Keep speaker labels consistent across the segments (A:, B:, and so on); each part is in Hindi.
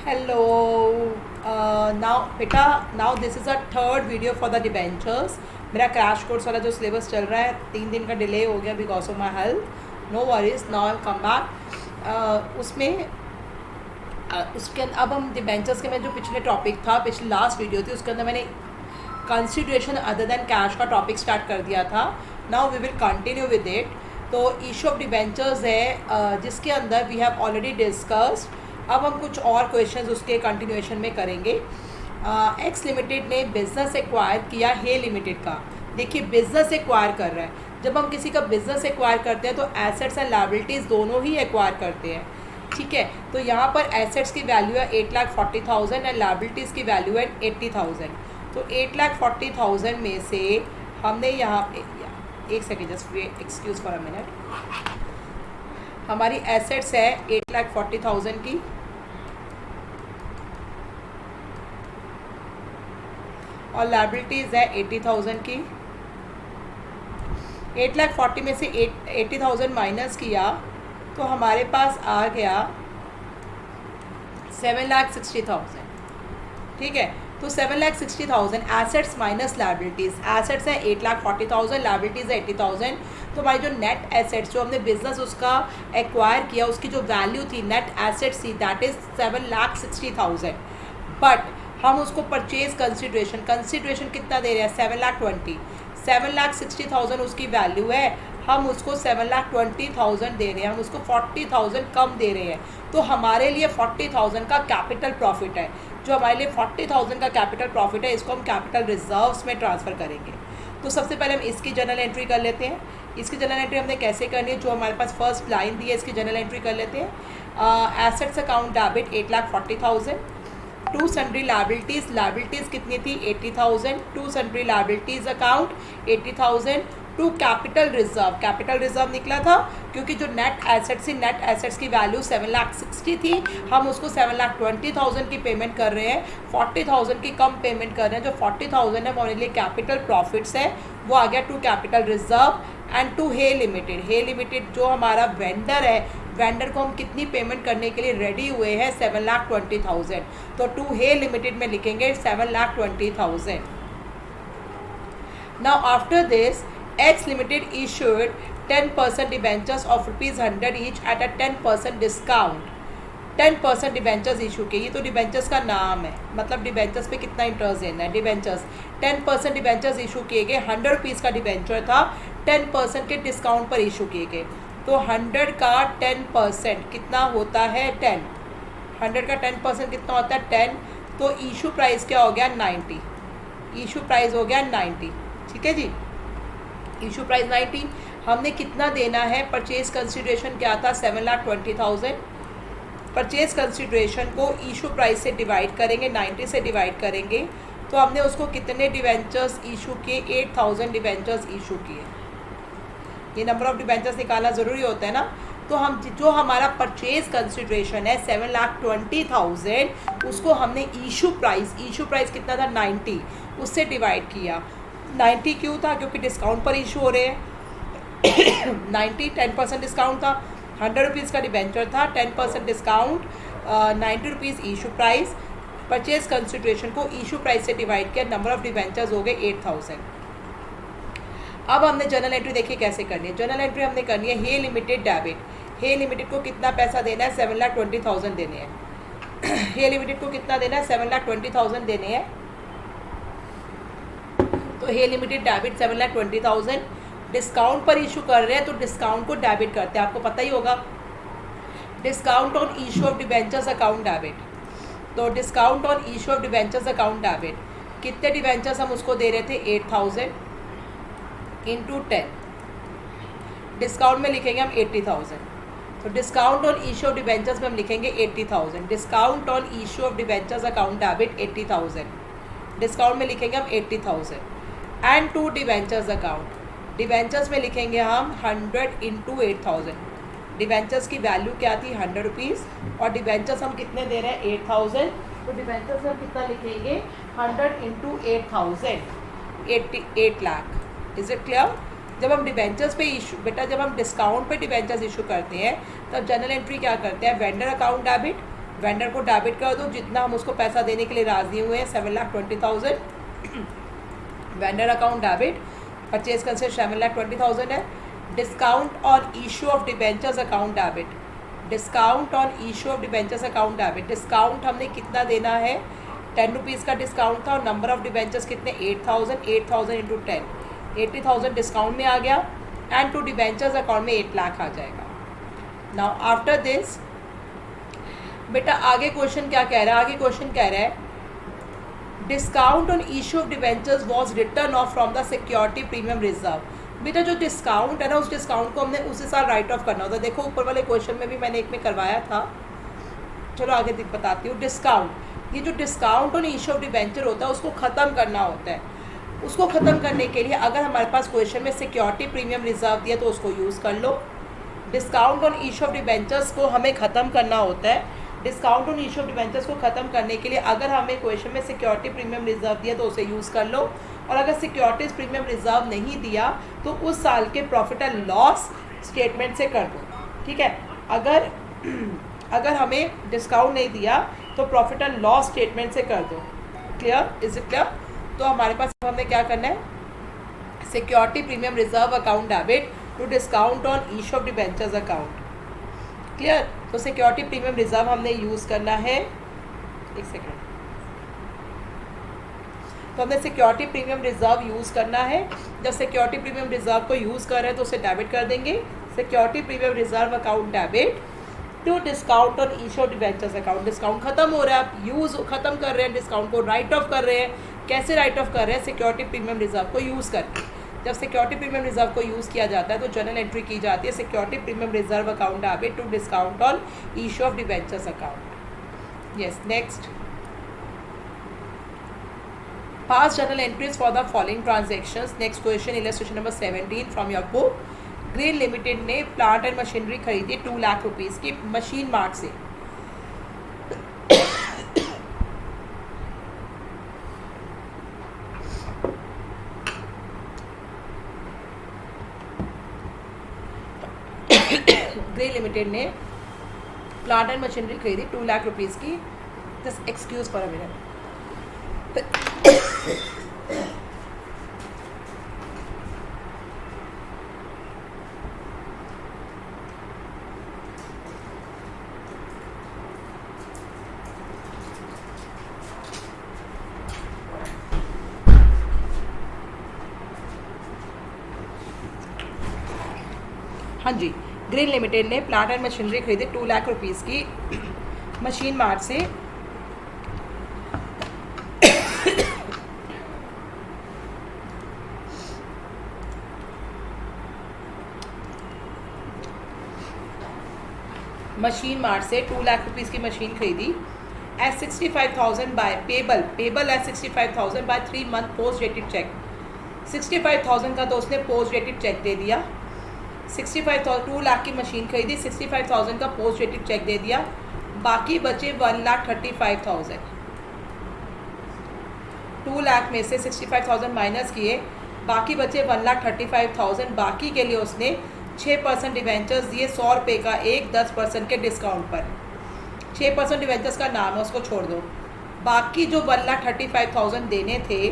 A: Hello. Now this is our third video for the debentures. मेरा क्रैश कोर्स वाला जो सिलेबस चल रहा है 3 दिन का डिले हो गया because of my health. No worries, now I come back. उसके अब हम डिबेंचर्स के में जो पिछले टॉपिक था, पिछली लास्ट वीडियो थी, उसके अंदर मैंने कंसिडरेशन अदर देन कैश का टॉपिक स्टार्ट कर दिया था. Now we will continue with it. तो इशू ऑफ डिबेंचर्स है जिसके अंदर वी हैव ऑलरेडी डिस्कस्ड. अब हम कुछ और क्वेश्चंस उसके कंटिन्यूएशन में करेंगे. एक्स लिमिटेड ने बिज़नेस एक्वायर किया हे लिमिटेड का. देखिए बिज़नेस एक्वायर कर रहा है. जब हम किसी का बिज़नेस एक्वायर करते हैं तो एसेट्स एंड लायबिलिटीज़ दोनों ही एक्वायर करते हैं. ठीक है, तो यहाँ पर एसेट्स की वैल्यू है 8,40,000 एंड लायबिलिटीज़ की वैल्यू है 80,000. तो 8,40,000 में से हमने यहाँ पे एक second just excuse for a minute. हमारी एसेट्स है 8,40,000 की और लायबिलिटीज़ है 80,000 की. 8,40,000 में से 80,000 माइनस किया तो हमारे पास आ गया 7,60,000. ठीक है, तो 7,60,000 एसेट्स माइनस लायबिलिटीज़. एसेट्स है 8,40,000, लायबिलिटीज़ है 80,000. तो हमारी जो नेट एसेट्स जो हमने बिजनेस उसका एक्वायर किया उसकी जो वैल्यू थी नेट एसेट्स थी दैट इज़ 7,60,000. बट हम उसको परचेज कंसिडरेशन कितना दे रहे हैं 7,20,000. 7,60,000 उसकी वैल्यू है, हम उसको 7,20,000 दे रहे हैं, हम उसको 40,000 कम दे रहे हैं. तो हमारे लिए 40,000 का कैपिटल प्रॉफिट है. जो हमारे लिए 40,000 का कैपिटल प्रॉफिट है इसको हम कैपिटल रिजर्व्स में ट्रांसफ़र करेंगे. तो सबसे पहले हम इसकी जनरल एंट्री कर लेते हैं. इसकी जनरल एंट्री हमने कैसे करनी है, जो हमारे पास फर्स्ट लाइन दी है इसकी जनरल एंट्री कर लेते हैं. Assets account debit 8,40,000. To sundry liabilities कितनी थी 80,000. To sundry liabilities account 80,000. To capital reserve निकला था क्योंकि जो नेट एसेट्स थी नेट एसेट्स की वैल्यू 7,60,000 थी, हम उसको 7,20,000 की पेमेंट कर रहे हैं, 40,000 की कम पेमेंट कर रहे हैं. जो 40,000 है वो हमारे लिए कैपिटल प्रॉफिट्स है, वो आ गया to capital reserve. And to Hay limited जो हमारा वेंडर है, वेंडर को हम कितनी पेमेंट करने के लिए रेडी हुए हैं 7,20,000. तो टू हे लिमिटेड में लिखेंगे 7,20,000. Now after this X Limited issued 10% debentures of ₹100 each at a 10% discount. 10% debentures issue के. ये तो डिबेंचर्स का नाम है, मतलब डिबेंचर्स पे कितना इंटरेस्ट देना है. डिबेंचर्स 10% डिबेंचर्स इशू किए गए. ₹100 का डिबेंचर था, 10% के डिस्काउंट पर इशू किए गए. तो 100 का 10% कितना होता है 10. 100 का 10% कितना होता है 10. तो इशू प्राइस क्या हो गया 90. इशू प्राइस हो गया 90. ठीक है जी, इशू प्राइस 90. हमने कितना देना है, परचेज कंसिडरेशन क्या था 7,20,000. परचेज कंसिडरेशन को इशू प्राइस से डिवाइड करेंगे, 90 से डिवाइड करेंगे. तो हमने उसको कितने डिवेंचर्स इशू किए 8,000 डिवेंचर्स इशू किए. ये नंबर ऑफ डिवेंचर्स निकालना ज़रूरी होता है ना. तो हम जो हमारा परचेज कंसिडरेशन है 7,20,000 उसको हमने इशू प्राइस कितना था 90 उससे डिवाइड किया. 90 क्यों था, क्योंकि डिस्काउंट पर इशू हो रहे हैं. 90 10% डिस्काउंट था. ₹100 का डिबेंचर था, 10% discount, ₹90 issue price. Purchase consideration को इशू प्राइस से डिवाइड किया, नंबर ऑफ डिबेंचर्स हो गए 8,000. अब हमने जर्नल एंट्री देखिए कैसे करनी है. जर्नल एंट्री हमने करनी है हे लिमिटेड डेबिट. हे लिमिटेड को कितना पैसा देना है 7,20,000 देने हैं. हे लिमिटेड को कितना देना है 7,20,000 देने हैं. तो हे लिमिटेड डेबिट 7,20,000. डिस्काउंट पर इशू कर रहे हैं तो डिस्काउंट को डेबिट करते हैं, आपको पता ही होगा. Discount on issue of debentures account debit. तो discount on issue of debentures account debit कितने डिबेंचर्स हम उसको दे रहे थे 8,000 इंटू 10. डिस्काउंट में लिखेंगे हम 80,000. तो discount on issue of debentures में हम लिखेंगे 80,000. Discount on issue of debentures account debit 80,000. Discount में लिखेंगे हम 80,000. And to debentures account. Debentures में लिखेंगे हम 100 इंटू 8,000. डिवेंचर्स की वैल्यू क्या थी ₹100 और डिवेंचर्स हम कितने दे रहे हैं 8,000. तो डिवेंचर्स में हम कितना लिखेंगे 100 into 8,000 88 lakh. Is it clear. जब हम डिबेंचर्स पे इशू जब हम डिस्काउंट पे डिबेंचर्स इशू करते हैं तब जनरल एंट्री क्या करते हैं वेंडर अकाउंट डेबिट वेंडर को डेबिट कर दो जितना हम उसको पैसा देने के लिए राजी हुए हैं, 7,20,000। Vendor account debit, purchase consider 7,20,000 है। Discount on issue of debentures account debit, discount on issue of debentures account debit, discount हमने कितना देना है, 10 रुपीज़ का डिस्काउंट था और नंबर ऑफ डिबेंचर्स कितने, 8,000 इंटू 10, 80,000 डिस्काउंट में आ गया एंड टू डिबेंचर्स अकाउंट में 8 लाख आ जाएगा। नाउ आफ्टर दिस बेटा आगे क्वेश्चन क्या कह रहा है, आगे क्वेश्चन कह रहा है discount on issue of debentures was return of from the security premium reserve. बेटा जो डिस्काउंट है ना, उस डिस्काउंट को हमने उसी साल राइट ऑफ करना होता है। देखो ऊपर वाले क्वेश्चन में भी मैंने एक में करवाया था, चलो आगे बताती हूँ। डिस्काउंट, ये जो discount on issue of debenture होता है उसको ख़त्म करना होता है। उसको ख़त्म करने के लिए अगर हमारे पास क्वेश्चन में सिक्योरिटी प्रीमियम रिजर्व दिया तो उसको यूज़ कर लो। Discount on issue of debentures को हमें ख़त्म करना होता है। Discount on issue of debentures को ख़त्म करने के लिए अगर हमें क्वेश्चन में सिक्योरिटी प्रीमियम रिजर्व दिया तो उसे यूज़ कर लो, और अगर सिक्योरिटीज प्रीमियम रिजर्व नहीं दिया तो उस साल के प्रॉफिट एंड लॉस स्टेटमेंट से कर दो। ठीक है, अगर हमें डिस्काउंट नहीं दिया तो प्रॉफिट एंड लॉस स्टेटमेंट से कर दो। Clear, is it clear? तो हमारे पास हमने क्या करना है, security premium reserve account debit to discount on issue of debentures account. Clear, तो सिक्योरिटी प्रीमियम रिजर्व हमने यूज़ करना है, एक सेकेंड, तो हमने सिक्योरिटी प्रीमियम रिजर्व यूज़ करना है। जब सिक्योरिटी प्रीमियम रिजर्व को यूज़ कर रहे हैं तो उसे डेबिट कर देंगे, security premium reserve account debit to discount on issue of debentures account. Discount खत्म हो रहा है, आप यूज़ खत्म कर रहे हैं, डिस्काउंट को राइट ऑफ कर रहे हैं। कैसे राइट ऑफ कर रहे हैं, सिक्योरिटी प्रीमियम रिजर्व को यूज़ करके। जब सिक्योरिटी प्रीमियम रिजर्व को यूज़ किया जाता है तो जर्नल एंट्री की जाती है security premium reserve account debit to discount on issue of debentures account. Yes, next, pass journal entries for the following transactions. Next question, illustration number 17 from your book. Green limited ने प्लांट एंड मशीनरी खरीदी 2 लाख रुपीज़ की मशीन मार्ट से। ग्रीन लिमिटेड ने प्लांट एंड मशीनरी खरीदी 2 लाख रुपीज़ की। Just excuse for a minute. हाँ जी, ग्रीन लिमिटेड ने प्लांट एंड मशीनरी खरीदी 2 लाख रुपीज़ की मशीन मार्ट से। मशीन मार्ट से 2 लाख रुपीज़ की मशीन खरीदी at 65,000 by payable at 65,000 by 3 month post dated cheque. 65,000 का तो उसने पोस्ट डेटेड चेक दे दिया। 65,000 2 लाख की मशीन खरीदी, 65,000 का पोस्ट डेटेड चेक दे दिया, बाकी बचे 1,35,000। 2 लाख में से 65,000 माइनस किए, बाकी बचे 1,35,000। बाकी के लिए उसने 6% डिवेंचर्स दिए 100 रुपये का एक, 10% के डिस्काउंट पर। 6% डिवेंचर्स का नाम है, उसको छोड़ दो। बाकी जो 1,35,000 देने थे,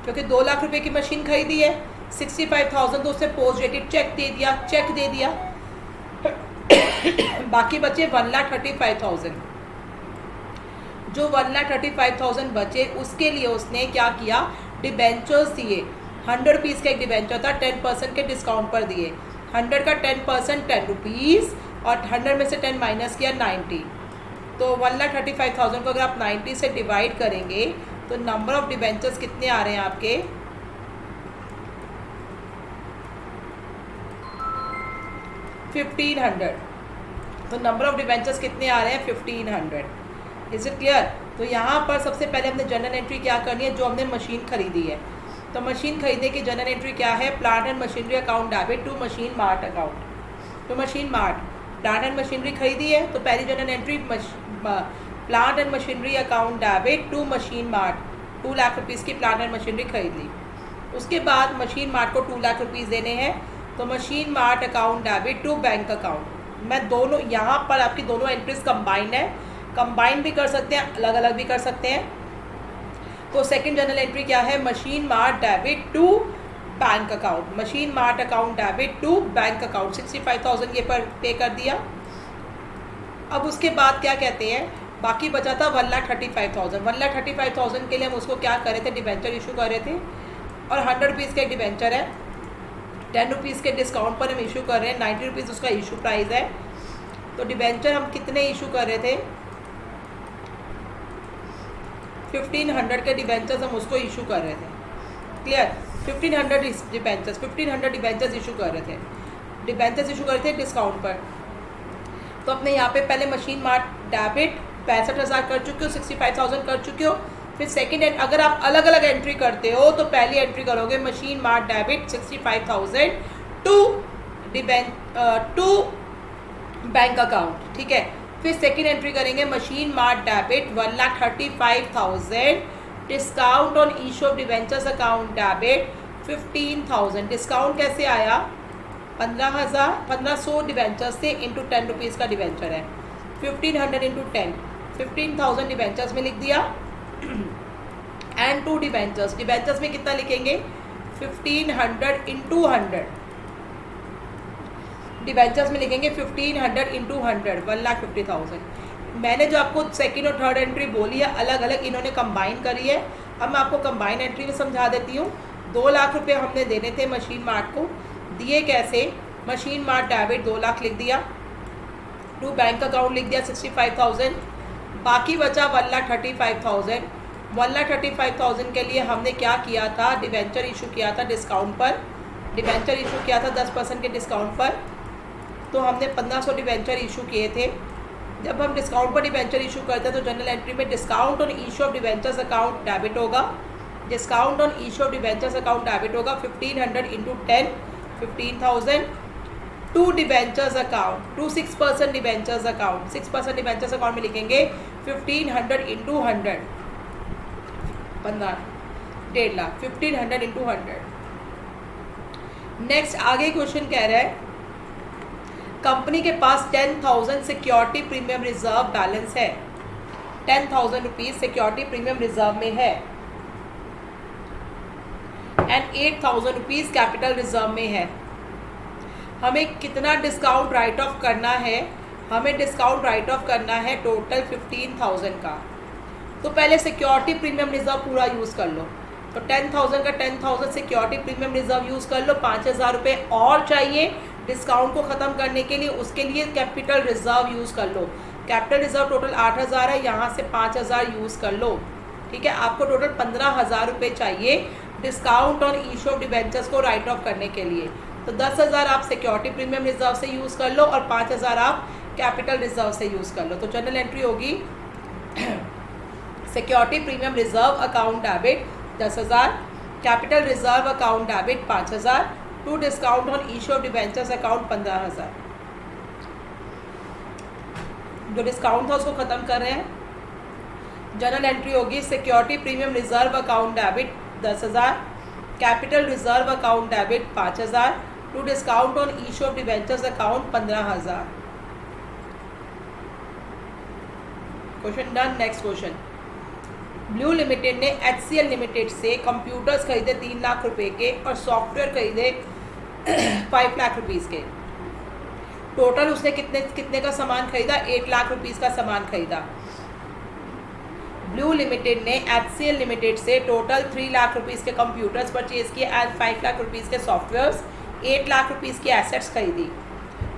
A: क्योंकि 2 लाख रुपए की मशीन खरीदी है, 65,000 तो उसने पोस्ट डेटेड चेक दे दिया। बाकी बचे 1,35,000। जो 1,35,000 बचे उसके लिए उसने क्या किया, डिबेंचर्स दिए। 100 रुपीज़ का एक डिबेंचर था, 10% के डिस्काउंट पर दिए। 100 का 10% 10 रुपीज़ और 100 में से 10 माइनस किया 90। तो 1,35,000 को अगर आप 90 से डिवाइड करेंगे तो नंबर ऑफ डिबेंचर्स कितने आ रहे हैं आपके, 1500। तो नंबर ऑफ डिबेंचर्स कितने आ रहे हैं, 1500। Is it clear? तो यहाँ पर सबसे पहले हमने जनरल एंट्री क्या करनी है, जो हमने मशीन खरीदी है। तो मशीन खरीदने की जनरल एंट्री क्या है, plant and machinery account debit to machine mart account. तो machine mart, plant and machinery खरीदी है तो पहली journal entry plant and machinery account debit to machine mart, 2 lakh rupees की प्लांट एंड मशीनरी खरीद ली। उसके बाद मशीन मार्ट को 2 लाख रुपीज़ देने हैं, तो machine mart account debit to bank account. मैं दोनों यहाँ पर आपकी दोनों एंट्रीज कंबाइंड है, कंबाइन भी कर सकते हैं, अलग अलग भी कर सकते हैं। तो सेकंड जर्नल एंट्री क्या है, machine mart debit to bank account, machine mart account debit to bank account 65,000 ये पर पे कर दिया। अब उसके बाद क्या कहते हैं, बाकी बचा था 1,35,000। 1,35,000 के लिए हम उसको क्या कर रहे थे, डिबेंचर इशू कर रहे थे, और 100 रुपीज़ का एक डिबेंचर है, 10 रुपीज़ के डिस्काउंट पर हम इशू कर रहे हैं, 90 रुपीज़ उसका इशू प्राइस है। तो डिबेंचर हम कितने इशू कर रहे थे, 1500 के डिबेंचर्स हम उसको इशू कर रहे थे। क्लियर, 1500 डिबेंचर्स इशू कर रहे थे, डिबेंचर्स इशू कर रहे थे डिस्काउंट पर। तो अपने यहाँ पे पहले मशीन मार्ट डेबिट 65,000 कर चुके हो, 65,000 कर चुके हो। फिर सेकंड अगर आप अलग अलग एंट्री करते हो तो पहली एंट्री करोगे machine mart debit 65,000 to bank account, ठीक है। फिर सेकंड एंट्री करेंगे machine mart debit 1,35,000 discount on issue of debentures account debit 15,000। Discount कैसे आया, 1500 डिबेंचर्स से इंटू 10 रुपीज़ का डिबेंचर है, 1500 इंटू 10, 15,000 डिबेंचर्स में लिख दिया। एंड टू डिबेंचर्स, डिबेंचर्स में कितना लिखेंगे, 1500 इंटू 100, डिबेंचर्स में लिखेंगे 1500 इंटू 100, 1,50,000। मैंने जो आपको सेकंड और थर्ड एंट्री बोली है अलग अलग इन्होंने कंबाइन करी है। अब मैं आपको कंबाइन एंट्री में समझा देती हूँ। 2 लाख रुपए हमने देने थे मशीन मार्ट को, दिए कैसे, मशीन मार्ट डेबिट 2 लाख लिख दिया, टू बैंक अकाउंट लिख दिया 65,000, बाकी बचा 1,35,000। 1,35,000 के लिए हमने क्या किया था, डिबेंचर इशू किया था डिस्काउंट पर, डिबेंचर इशू किया था 10% के डिस्काउंट पर। तो हमने 1500 डिबेंचर इशू किए थे। जब हम डिस्काउंट पर डिबेंचर इशू करते हैं तो जनरल एंट्री में discount on issue of debentures account debit होगा, discount on issue of debentures account debit होगा 1500 into 10, 15,000 to debentures account, to 6% debentures account, 6% debentures account में लिखेंगे 1500 इंटू 100, 15, 1.5 लाख, 1500 इंटू 100। नेक्स्ट आगे क्वेश्चन कह रहा है कंपनी के पास 10,000 सिक्योरिटी प्रीमियम रिजर्व बैलेंस है, 10,000 रुपीज सिक्योरिटी प्रीमियम रिजर्व में है, एंड 8,000 रुपीज कैपिटल रिजर्व में है। हमें कितना डिस्काउंट राइट ऑफ करना है, हमें डिस्काउंट राइट ऑफ करना है टोटल 15,000 का। तो पहले सिक्योरिटी प्रीमियम रिजर्व पूरा यूज़ कर लो। तो 10,000 का 10,000 सिक्योरिटी प्रीमियम रिजर्व यूज़ कर लो, 5,000 रुपये और चाहिए डिस्काउंट को ख़त्म करने के लिए, उसके लिए कैपिटल रिजर्व यूज़ कर लो। कैपिटल रिजर्व टोटल 8,000 है, यहाँ से 5,000 यूज़ कर लो, ठीक है। आपको टोटल 15,000 रुपये चाहिए discount on issue of debentures को राइट ऑफ करने के लिए। तो 10,000 आप सिक्योरिटी प्रीमियम रिजर्व से यूज़ कर लो और 5,000 आप कैपिटल रिजर्व से यूज़ कर लो। तो जनरल एंट्री होगी security premium reserve account debit 10,000, capital reserve account debit 5,000, to discount on issue of debentures account 15,000। जो डिस्काउंट था उसको ख़त्म कर रहे हैं। जनरल एंट्री होगी security premium reserve account debit 10,000, capital reserve account debit 5,000, to discount on issue of debentures account 15,000। Question done. Next question, blue limited ने HCL लिमिटेड से कंप्यूटर्स खरीदे 3 लाख रुपए के और सॉफ्टवेयर खरीदे 5 लाख रुपीज़ के। टोटल उसने कितने का सामान खरीदा, 8 लाख रुपीज़ का सामान खरीदा। ब्लू लिमिटेड ने HCL लिमिटेड से टोटल 3 लाख रुपीज़ के कंप्यूटर्स परचेज किए एंड 5 लाख रुपीज़ के सॉफ्टवेयर्स, 8 लाख रुपीज़ की एसेट्स खरीदी।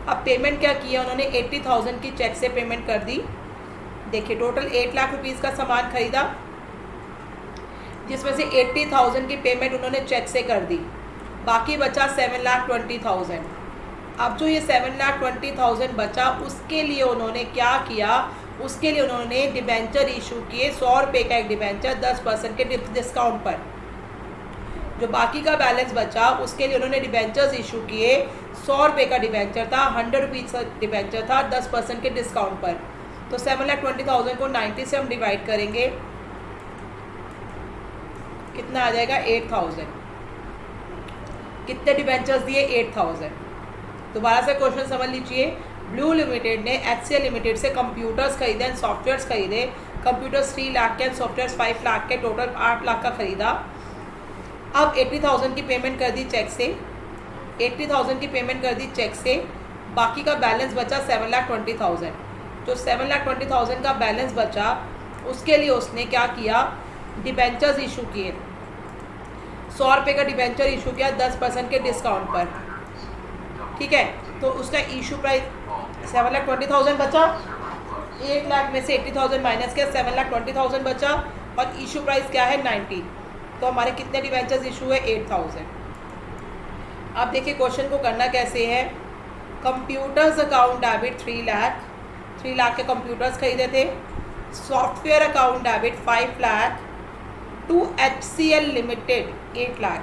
A: अब पेमेंट क्या किया उन्होंने, 80,000 की चेक से पेमेंट कर दी। देखिए टोटल 8 लाख रुपीज़ का सामान खरीदा, जिसमें से 80,000 की पेमेंट उन्होंने चेक से कर दी, बाकी बचा 7,20,000। अब जो ये 7,20,000 बचा उसके लिए उन्होंने क्या किया, उसके लिए उन्होंने डिबेंचर इशू किए 100 रुपये का एक डिबेंचर 10% के डिस्काउंट पर। जो बाकी का बैलेंस बचा उसके लिए उन्होंने डिबेंचर्स इशू किए 100 रुपये का डिबेंचर था, 100 रुपीज़ का डिबेंचर था 10% के डिस्काउंट पर। तो 7,20,000 को 90 से हम डिवाइड करेंगे, कितना आ जाएगा 8,000। कितने डिबेंचर्स दिए, 8,000। दोबारा से क्वेश्चन समझ लीजिए, ब्लू लिमिटेड ने HCL लिमिटेड से कंप्यूटर्स खरीदे एंड सॉफ्टवेयर्स खरीदे। कंप्यूटर्स 3 लाख के एंड सॉफ्टवेयर्स 5 लाख के, टोटल 8 लाख का खरीदा। अब 80,000 की पेमेंट कर दी चेक से, 80,000 की पेमेंट कर दी चेक से, बाकी का बैलेंस बचा 7,20,000। जो 7,20,000 का बैलेंस बचा उसके लिए उसने क्या किया, डिबेंचर्स इशू किए। 100 रुपये का डिबेंचर इशू किया 10% के डिस्काउंट पर, ठीक है। तो उसका इशू प्राइस 7,20,000 बचा, 1 लाख में से 80,000 माइनस किया, 7,20,000 बचा, और इशू प्राइस क्या है 90। तो हमारे कितने डिबेंचर्स इशू है 8,000। अब देखिए क्वेश्चन को करना कैसे है। Computers account debit 3 lakh, 3 lakh के कंप्यूटर्स खरीदे थे। Software account debit 5 lakh to HCL limited 8 lakh.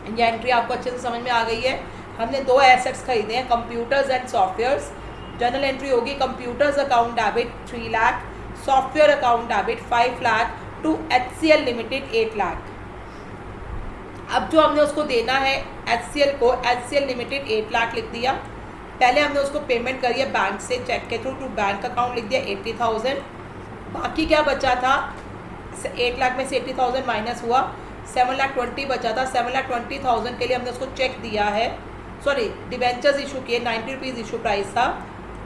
A: ये एंट्री आपको अच्छे से समझ में आ गई है। हमने 2 एसेट्स खरीदे हैं, computers and softwares. Journal entry होगी computers account debit 3 lakh, software account debit 5 lakh to HCL limited 8 lakh. अब जो हमने उसको देना है HCL को, HCL लिमिटेड 8 लाख लिख दिया। पहले हमने उसको पेमेंट करी है बैंक से, चेक के थ्रू टू बैंक अकाउंट लिख दिया 80,000। बाकी क्या बचा था, 8 लाख में से 80,000 माइनस हुआ, 7,20,000 बचा था। 7,20,000 के लिए हमने उसको चेक दिया है, सॉरी डिबेंचर्स इशू किए, 90 रुपीज़ इशू प्राइस था,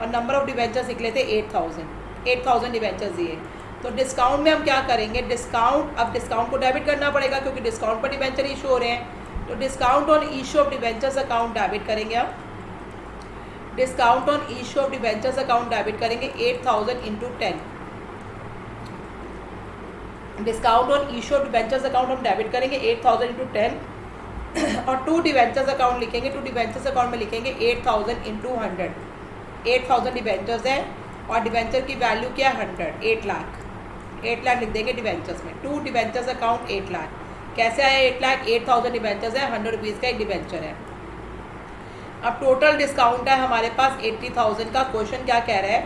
A: और नंबर ऑफ डिबेंचर्स निकले थे 8,000 डिबेंचर्स दिए। तो डिस्काउंट में हम क्या करेंगे, अब डिस्काउंट को डेबिट करना पड़ेगा क्योंकि डिस्काउंट पर डिबेंचर इशू हो रहे हैं। तो discount on issue of debentures account debit करेंगे। अब discount on issue of debentures account debit करेंगे 8,000 into 10। Discount on issue of debentures account हम डेबिट करेंगे 8,000 इंटू 10, और 2 डिबेंचर्स अकाउंट लिखेंगे। 2 डिबेंचर्स अकाउंट में लिखेंगे 8,000 इंटू 100। 8,000 डिबेंचर्स है और डिबेंचर की वैल्यू क्या है 100, 8 लाख। 8 लाख लिख देंगे डिबेंचर्स में। 2 डिबेंचर्स अकाउंट 8 लाख। कैसे आया 8 लाख, 8,000 डिबेंचर्स है, 100 रुपीज़ का एक डिबेंचर है। अब टोटल डिस्काउंट है हमारे पास 80,000 का। क्वेश्चन क्या कह रहा है,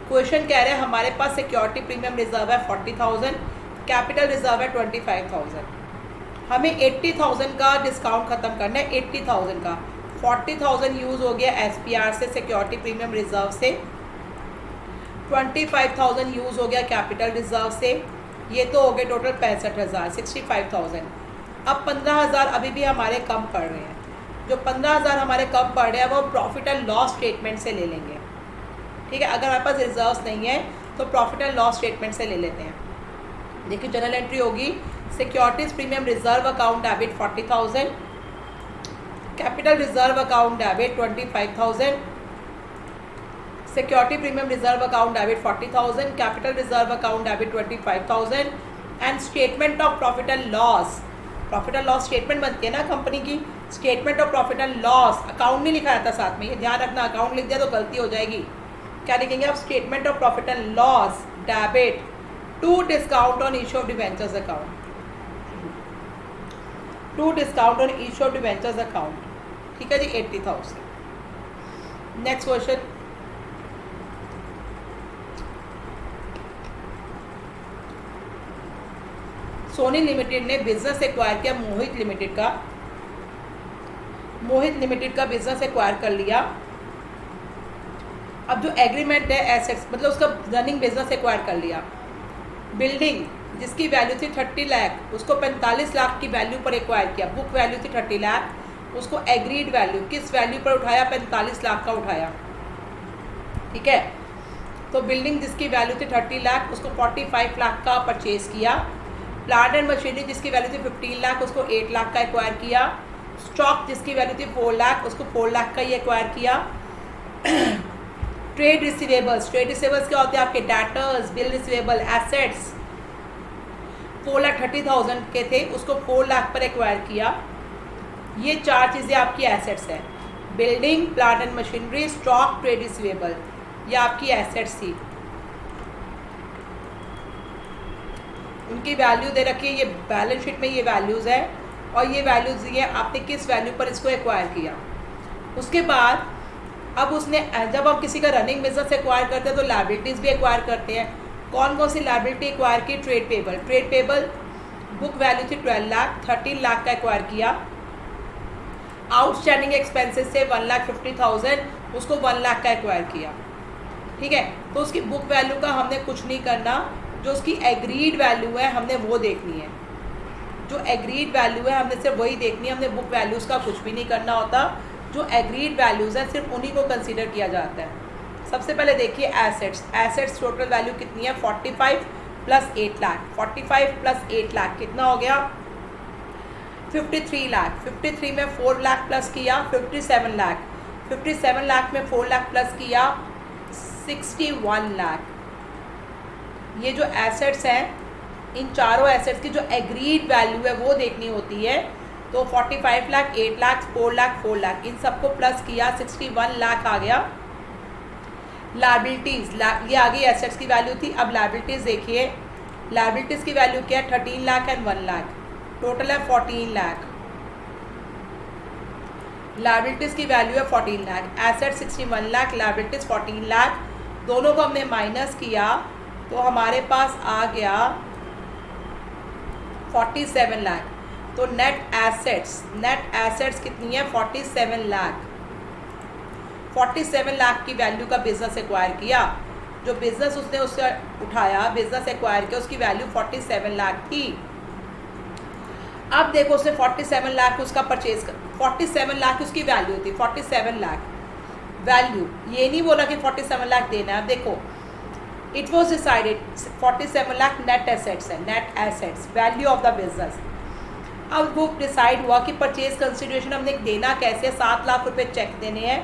A: क्वेश्चन कह रहा है हमारे पास सिक्योरिटी प्रीमियम रिजर्व है 40,000, कैपिटल रिजर्व है 25,000। हमें 80,000 का डिस्काउंट ख़त्म करना है। 80,000 का 40,000 यूज़ हो गया SPR से, सिक्योरिटी प्रीमियम रिजर्व से। 25,000 यूज़ हो गया कैपिटल रिजर्व से। ये तो हो गए टोटल 65,000, 65,000। अब 15,000 अभी भी हमारे कम पड़ रहे हैं। जो 15,000 हमारे कम पड़ रहे हैं वो प्रॉफिट एंड लॉस स्टेटमेंट से ले लेंगे, ठीक है। अगर हमारे पास रिजर्व्स नहीं है तो प्रॉफिट एंड लॉस स्टेटमेंट से ले लेते हैं। देखिए जनरल एंट्री होगी securities premium reserve account debit 40,000, capital reserve account debit 25,000, security premium reserve account debit 40,000, capital reserve account debit 25,000, and statement of profit and loss. Profit and loss statement बनती है ना कंपनी की, statement of profit and loss. Account नहीं लिखा जाता साथ में, ये ध्यान रखना, अकाउंट लिख दिया तो गलती हो जाएगी। क्या लिखेंगे आप, statement of profit and loss debit to discount on issue of debentures account, to discount on issue of debentures account, ठीक है जी 80,000। नेक्स्ट क्वेश्चन, सोनी लिमिटेड ने बिजनेस एक्वायर किया मोहित लिमिटेड का। मोहित लिमिटेड का बिजनेस एक्वायर कर लिया। अब जो एग्रीमेंट है एसेट्स, मतलब उसका रनिंग बिजनेस एक्वायर कर लिया। बिल्डिंग जिसकी वैल्यू थी 30 लाख, उसको 45 लाख की वैल्यू पर एक्वायर किया। बुक वैल्यू थी 30 लाख, उसको एग्रीड वैल्यू किस वैल्यू पर उठाया, 45 लाख का उठाया, ठीक है। तो बिल्डिंग जिसकी वैल्यू थी 30 लाख, उसको 45 लाख का परचेज किया। प्लांट एंड मशीनरी जिसकी वैल्यू थी 15 लाख, उसको 8 लाख का एक्वायर किया। स्टॉक जिसकी वैल्यू थी 4 लाख, उसको 4 लाख का ही एक्वायर किया। ट्रेड रिसीवेबल्स, ट्रेड रिसीवेबल्स क्या होते हैं आपके, डेटर्स, बिल रिसीवेबल, एसेट्स। 4,30,000 के थे, उसको 4 लाख पर एक्वायर किया। ये 4 चीज़ें आपकी एसेट्स हैं, building, plant and machinery, stock, trade receivable, ये आपकी एसेट्स थी। उनकी वैल्यू दे रखी है, ये बैलेंस शीट में ये वैल्यूज़ है, और ये वैल्यूज़ ये आपने किस वैल्यू पर इसको एक्वायर किया। उसके बाद अब उसने, जब हम किसी का रनिंग बिजनेस एक्वायर करते हैं तो लायबिलिटीज़ भी एक्वायर करते हैं। कौन कौन सी लायबिलिटी एक्वायर की, trade payable. Trade payable book value थी 12 लाख, 13 लाख का एक्वायर किया। आउटस्टैंडिंग एक्सपेंसेस से 1,50,000, उसको 1 लाख का एक्वायर किया, ठीक है। तो उसकी बुक वैल्यू का हमने कुछ नहीं करना, जो उसकी एग्रीड वैल्यू है हमने वो देखनी है। जो एग्रीड वैल्यू है हमने सिर्फ वही देखनी है, हमने बुक वैल्यूज़ का कुछ भी नहीं करना होता। जो एग्रीड वैल्यूज़ हैं सिर्फ उन्हीं को कंसीडर किया जाता है। सबसे पहले देखिए एसेट्स। एसेट्स टोटल वैल्यू कितनी है? 45 प्लस 8 लाख। 45 प्लस 8 लाख कितना हो गया? 53 लाख। 53 में 4 लाख प्लस किया 57 लाख। 57 लाख में 4 लाख प्लस किया 61 लाख। ये जो एसेट्स हैं, इन चारों एसेट्स की जो एग्रीड वैल्यू है वो देखनी होती है। तो 45 लाख, 8 लाख, 4 लाख, 4 लाख, इन सबको प्लस किया 61 लाख आ गया। लायबिलिटीज़, ये आ गई एसेट्स की वैल्यू थी। अब लायबिलिटीज़ देखिए, लायबिलिटीज़ की वैल्यू क्या है? 13 लाख एंड 1 लाख, टोटल है 14 लाख। लायबिलिटीज़ की वैल्यू है 14 लाख, एसेट 61 लाख, लायबिलिटीज़ 14 लाख। दोनों को हमने माइनस किया तो हमारे पास आ गया 47 लाख। तो नेट एसेट्स कितनी है? 47 लाख। 47 लाख की वैल्यू का बिजनेस एक्वायर किया। जो बिजनेस उसने उससे उठाया, बिजनेस एक्वायर किया, उसकी वैल्यू 47 लाख थी। अब देखो उसने 47 लाख उसका परचेज कर, 47 लाख उसकी वैल्यू थी, 47 लाख वैल्यू। ये नहीं बोला कि 47 लाख देना है। अब देखो it was decided 47 lakh net assets है, net assets value of the business. अब वो डिसाइड हुआ कि परचेज कंसिडरेशन हमने देना कैसे, 7 लाख रुपए चेक देने हैं।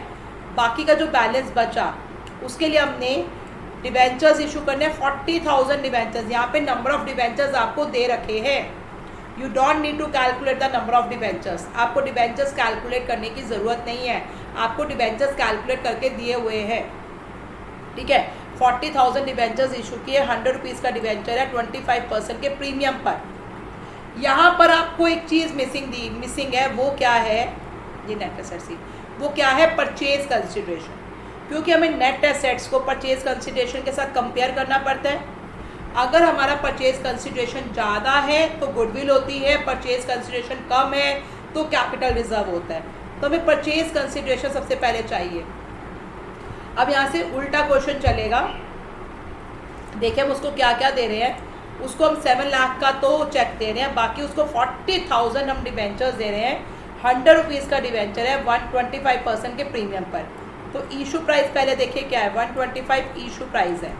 A: बाकी का जो बैलेंस बचा उसके लिए हमने डिवेंचर्स इशू करने हैं, 40,000 डिवेंचर्स। यहाँ पे नंबर ऑफ डिवेंचर्स आपको दे रखे हैं। You don't need to calculate the number of debentures. आपको डिवेंचर्स कैलकुलेट करने की ज़रूरत नहीं है, आपको डिवेंचर्स कैलकुलेट करके दिए हुए हैं, ठीक है। 40,000 डिवेंचर्स इशू किए, 100 रुपीज़ का डिवेंचर है 25% के प्रीमियम पर। यहाँ पर आपको एक चीज़ मिसिंग है, वो क्या है? ये नेट एसेट्स, वो क्या है? Purchase consideration. क्योंकि हमें नेट एसेट्स को परचेज कंसिडरेशन के साथ कंपेयर करना पड़ता है। अगर हमारा परचेज कंसिडरेशन ज़्यादा है तो गुडविल होती है, परचेज कंसिडरेशन कम है तो कैपिटल रिजर्व होता है। तो हमें परचेज कंसिडरेशन सबसे पहले चाहिए। अब यहाँ से उल्टा क्वेश्चन चलेगा। देखिए हम उसको क्या क्या दे रहे हैं। उसको हम 7 लाख का तो चेक दे रहे हैं, बाकी उसको 40,000 हम डिवेंचर्स दे रहे हैं। 100 रुपीज़ का डिवेंचर है 125% के प्रीमियम पर। तो इशू प्राइस पहले देखिए क्या है? 125 इशू प्राइस है।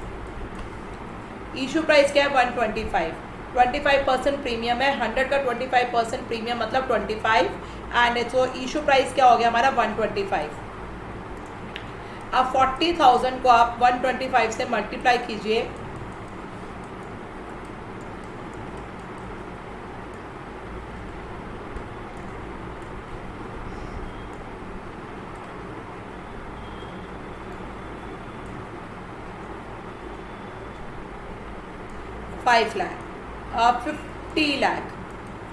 A: इशू प्राइस क्या है? 125। 25% प्रीमियम है, 100 का 25% प्रीमियम मतलब 25 एंड सो इशू प्राइस क्या हो गया हमारा? 125। अब 40,000 को आप 125 से मल्टीप्लाई कीजिए, $5 लाख। अब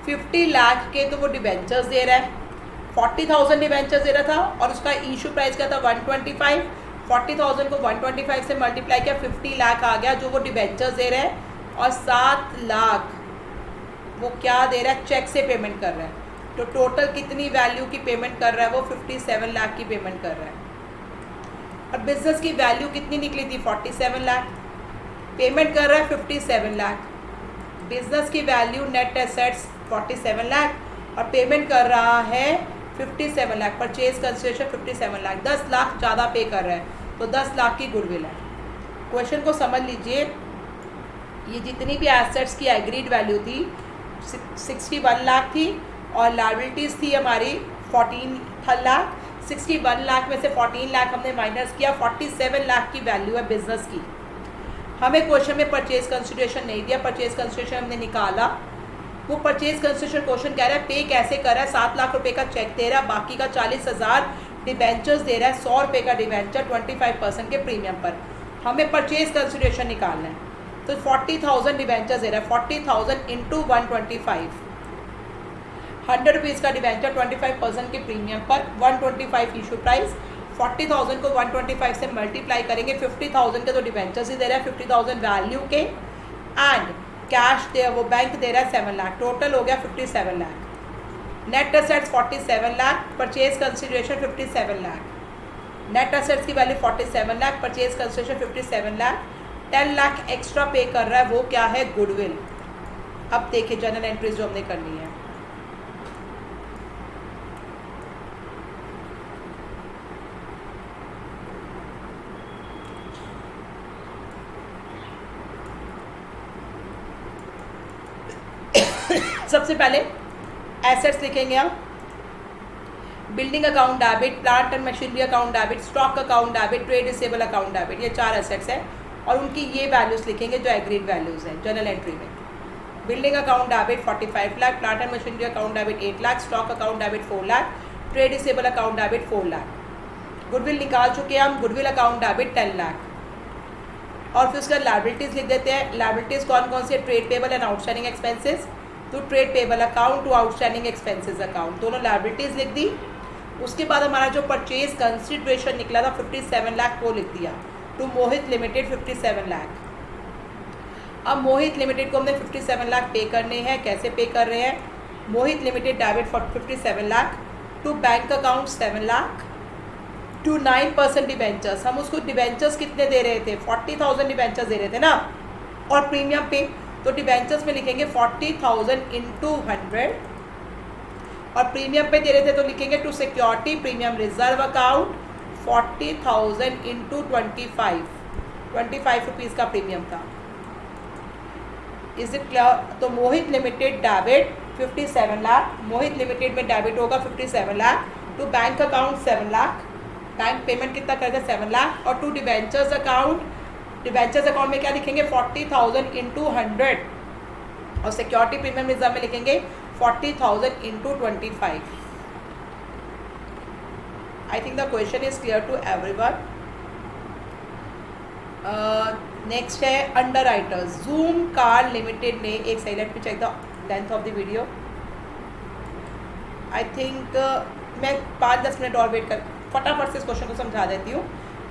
A: 50 लाख के तो वो डिवेंचर्स दे रहा है, 40,000 डिवेंचर्स दे रहा था और उसका इशू प्राइस क्या था? 125। 40,000 को 125 से मल्टीप्लाई किया, 50 लाख आ गया जो वो डिवेंचर्स दे रहा है। और 7 लाख वो क्या दे रहा है? चेक से पेमेंट कर रहा है। तो टोटल कितनी वैल्यू की पेमेंट कर रहा है? वो 57 लाख की पेमेंट कर रहा है। और बिजनेस की वैल्यू कितनी निकली थी? 47 लाख। पेमेंट कर रहा है 57 लाख। बिजनेस की वैल्यू नेट एसेट्स 47 लाख और पेमेंट कर रहा है 57 लाख। परचेज कंसिडरेशन 57 लाख, 10 लाख ज़्यादा पे कर रहा है, तो 10 लाख की गुडविल है। क्वेश्चन को समझ लीजिए। ये जितनी भी एसेट्स की एग्रीड वैल्यू थी 61 लाख थी और लायबिलिटीज़ थी हमारी 14 लाख। 61 लाख में से 14 लाख हमने माइनस किया, 47 लाख की वैल्यू है बिजनेस की। हमें क्वेश्चन में परचेज कंसिडरेशन नहीं दिया, परचेज कंसिडरेशन हमने निकाला। वो परचेज कंसिडरेशन क्वेश्चन कह रहा है पे कैसे कर रहा है? 7 लाख रुपए का चेक दे रहा है, बाकी का 40,000 डिवेंचर्स दे रहा है, 100 रुपये का डिवेंचर 25% के प्रीमियम पर। हमें परचेज कंसिडरेशन निकालना है तो 40,000 डिवेंचर्स दे रहा है, 40,000 इंटू 125, 100 रुपीज़ का डिवेंचर 25% के प्रीमियम पर, 125 इशू प्राइस। 40,000 को 125 से मल्टीप्लाई करेंगे, 50,000 के तो डिवेंचर्स ही दे रहा है 50,000 वैल्यू के एंड कैश दे वो बैंक दे रहा है 7 लाख। टोटल हो गया 57 lakh. Net assets 47 lakh, purchase consideration 57 lakh. Net assets की value 47 lakh, purchase consideration 57 lakh, 10 lakh extra pay कर रहा है, वो क्या है? गुडविल। अब देखिए जनरल एंट्रीज जो हमने करनी है। सबसे पहले एसेट्स लिखेंगे हम। Building account debit, plant and machinery account debit, stock account debit, trade receivable account debit, ये 4 एसेट्स हैं और उनकी ये वैल्यूज लिखेंगे जो एग्रीड वैल्यूज हैं जनरल एंट्री में। Building account debit 45 lakh, plant and machinery account debit 8 lakh, stock account debit 4 lakh, trade receivable account debit 4 lakh. Goodwill निकाल चुके हैं हम, गुडविल अकाउंट डेबिट 10 लाख। और फिर उसका लायबिलिटीज लिख देते हैं। लायबिलिटीज कौन कौन सी? Trade payable and outstanding expenses, to trade payable account, to outstanding expenses account, दोनों लायबिलिटीज लिख दी। उसके बाद हमारा जो परचेज कंसिडरेशन निकला था 57 लाख वो लिख दिया, टू मोहित लिमिटेड 57 लाख। अब मोहित लिमिटेड को हमने 57 लाख पे करने हैं। कैसे पे कर रहे हैं? Mohit limited debit 57 lakh, to bank account 7 lakh, to 9% debentures. हम उसको डिबेंचर्स कितने दे रहे थे? 40,000 डिबेंचर्स दे रहे थे ना, और प्रीमियम पे तो डिबेंचर्स में लिखेंगे 40,000 इंटू 100, और प्रीमियम पे दे रहे थे तो लिखेंगे to security premium reserve account 40,000 into 25 rupees का प्रीमियम था। Is it clear? तो Mohit limited debit 57 lakh, Mohit limited में डेबिट होगा 57 lakh, to bank account 7 lakh, bank payment कितना करेगा? 7 लाख, और to debentures account, debentures account में क्या लिखेंगे? 40,000 इंटू 100, और सिक्योरिटी प्रीमियम रिजर्व में लिखेंगे 40,000 into 25। I think the question is clear to everyone. Next है underwriters. Zoom car limited ने एक second, let me check the length of the video. I think मैं 5-10 मिनट और वेट कर फटाफट से इस क्वेश्चन को समझा देती हूँ।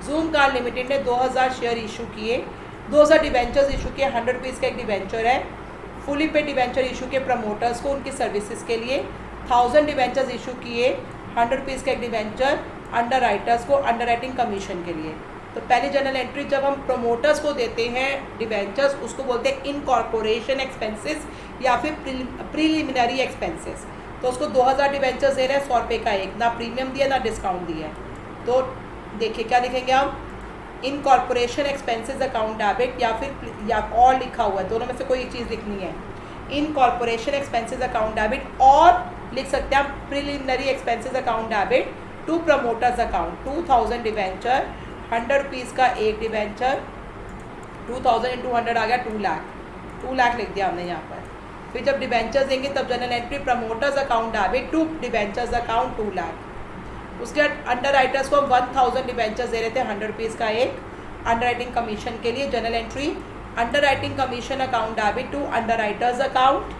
A: जूम कार लिमिटेड ने 2000 शेयर इशू किए, 2000 डिवेंचर्स इशू किए, 100 रुपीज़ का एक डिवेंचर है। फुली पे डिवेंचर इशू किए प्रमोटर्स को उनकी सर्विसेज के लिए, 1000 डिवेंचर्स इशू किए, 100 रुपीज़ का एक डिवेंचर अंडर राइटर्स को अंडर राइटिंग कमीशन के लिए। तो पहली जनरल एंट्री जब हम प्रमोटर्स को देते हैं डिवेंचर्स, उसको बोलते हैं इनकॉर्पोरेशन एक्सपेंसेस या फिर प्रीलिमिनरी एक्सपेंसेस। तो उसको 2000 डिवेंचर्स दे रहे हैं, 100 रुपये का एक, ना प्रीमियम दिया ना डिस्काउंट दिया है। तो देखिए क्या लिखेंगे हम? इनकॉर्पोरेशन एक्सपेंसेस अकाउंट डेबिट, या फिर या और लिखा हुआ है, दोनों में से कोई एक चीज़ लिखनी है। इनकॉर्पोरेशन एक्सपेंसेस अकाउंट डेबिट, और लिख सकते हैं हम preliminary expenses account debit to promoters account. 2000 debenture, 100 rupees का एक डिवेंचर, 2000 इंटू 100 आ गया 2 लाख, 2 लाख लिख दिया हमने यहाँ पर। फिर जब डिवेंचर्स देंगे तब general entry promoters account debit to debentures account 2 lakh. उसके बाद अंडर राइटर्स को 1000 डिवेंचर्स दे रहे थे, 100 रुपीज़ का एक, अंडर राइटिंग कमीशन के लिए। General entry underwriting commission account debit to underwriters account,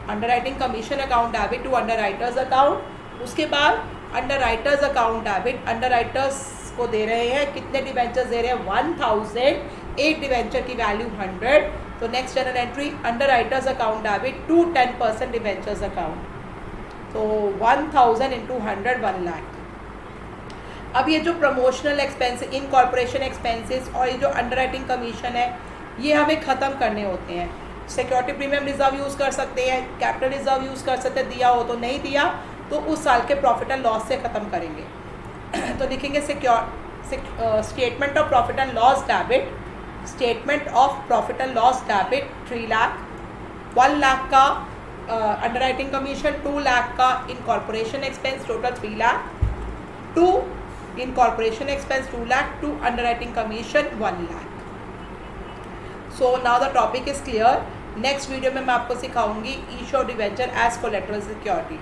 A: underwriting commission account debit to underwriters account. उसके बाद underwriters account debit, underwriters को दे रहे हैं कितने डिवेंचर्स दे रहे हैं? 1000, एक डिवेंचर की वैल्यू 100। तो next general entry underwriters account debit to 10% debentures account, तो 1000 इंटू 100 1 लाख। अब ये जो प्रमोशनल एक्सपेंस, इनकॉर्पोरेशन एक्सपेंसेस और ये जो अंडर राइटिंग कमीशन है, ये हमें ख़त्म करने होते हैं। सिक्योरिटी प्रीमियम रिजर्व यूज़ कर सकते हैं, कैपिटल रिजर्व यूज़ कर सकते हैं, दिया हो तो, नहीं दिया तो उस साल के प्रॉफिट एंड लॉस से ख़त्म करेंगे। तो लिखेंगे statement of profit and loss debit, statement of profit and loss debit 3 lakh, 1 lakh का अंडर राइटिंग कमीशन, 2 लाख का incorporation expense, total 3 lakh, to incorporation expense 2 lakh, to underwriting commission 1 lakh. So now the topic is clear. Next video में मैं आपको सिखाऊंगी issue of debenture as collateral security.